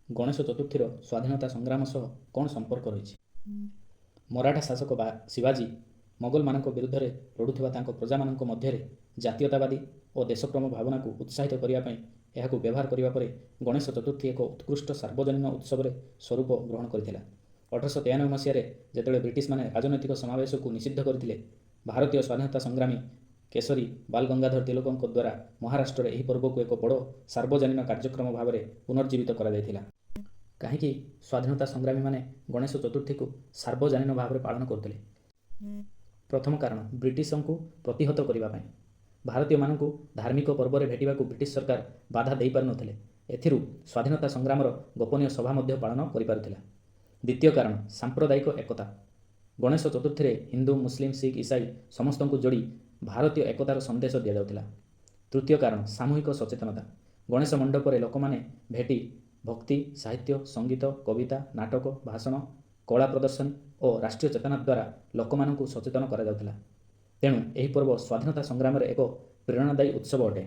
ଗଣେଶ ଚତୁର୍ଥୀର ସ୍ୱାଧୀନତା ସଂଗ୍ରାମ ସହ କ'ଣ ସମ୍ପର୍କ ରହିଛି? ମରାଠା ଶାସକ ଶିବାଜୀ ମୋଗଲମାନଙ୍କ ବିରୁଦ୍ଧରେ ଲଢ଼ୁଥିବା ତାଙ୍କ ପ୍ରଜାମାନଙ୍କ ମଧ୍ୟରେ ଜାତୀୟତାବାଦୀ ଓ ଦେଶପ୍ରେମ ଭାବନାକୁ ଉତ୍ସାହିତ କରିବା ପାଇଁ ଏହାକୁ ବ୍ୟବହାର କରିବା ପରେ ଗଣେଶ ଚତୁର୍ଥୀ ଏକ ଉତ୍କୃଷ୍ଟ ସାର୍ବଜନୀନ ଉତ୍ସବରେ ସ୍ୱରୂପ ଗ୍ରହଣ କରିଥିଲା। 1893 ମସିହାରେ ଯେତେବେଳେ ବ୍ରିଟିଶମାନେ ରାଜନୈତିକ ସମାବେଶକୁ ନିଷିଦ୍ଧ କରିଥିଲେ, ଭାରତୀୟ ସ୍ୱାଧୀନତା ସଂଗ୍ରାମୀ କେଶରୀ ବାଲ ଗଙ୍ଗାଧର ତିଲକଙ୍କ ଦ୍ୱାରା ମହାରାଷ୍ଟ୍ରରେ ଏହି ପର୍ବକୁ ଏକ ବଡ଼ ସାର୍ବଜନୀନ କାର୍ଯ୍ୟକ୍ରମ ଭାବରେ ପୁନର୍ଜୀବିତ କରାଯାଇଥିଲା। କାହିଁକି ସ୍ୱାଧୀନତା ସଂଗ୍ରାମୀମାନେ ଗଣେଶ ଚତୁର୍ଥୀକୁ ସାର୍ବଜନୀନ ଭାବରେ ପାଳନ କରୁଥିଲେ? ପ୍ରଥମ କାରଣ, ବ୍ରିଟିଶଙ୍କୁ ପ୍ରତିହତ କରିବା ପାଇଁ। ଭାରତୀୟମାନଙ୍କୁ ଧାର୍ମିକ ପର୍ବରେ ଭେଟିବାକୁ ବ୍ରିଟିଶ ସରକାର ବାଧା ଦେଇପାରୁନଥିଲେ। ଏଥିରୁ ସ୍ୱାଧୀନତା ସଂଗ୍ରାମର ଗୋପନୀୟ ସଭା ମଧ୍ୟ ପାଳନ କରିପାରୁଥିଲା। ଦ୍ୱିତୀୟ କାରଣ, ସାମ୍ପ୍ରଦାୟିକ ଏକତା। ଗଣେଶ ଚତୁର୍ଥୀରେ ହିନ୍ଦୁ, ମୁସଲିମ, ଶିଖ, ଇସାଇ ସମସ୍ତଙ୍କୁ ଯୋଡ଼ି ଭାରତୀୟ ଏକତାର ସନ୍ଦେଶ ଦିଆଯାଉଥିଲା। ତୃତୀୟ କାରଣ, ସାମୂହିକ ସଚେତନତା। ଗଣେଶ ମଣ୍ଡପରେ ଲୋକମାନେ ଭେଟି ଭକ୍ତି, ସାହିତ୍ୟ, ସଙ୍ଗୀତ, କବିତା, ନାଟକ, ଭାଷଣ, କଳା ପ୍ରଦର୍ଶନୀ ଓ ରାଷ୍ଟ୍ରୀୟ ଚେତନା ଦ୍ୱାରା ଲୋକମାନଙ୍କୁ ସଚେତନ କରାଯାଉଥିଲା। ତେଣୁ ଏହି ପର୍ବ ସ୍ୱାଧୀନତା ସଂଗ୍ରାମରେ ଏକ ପ୍ରେରଣାଦାୟୀ ଉତ୍ସବ ଅଟେ।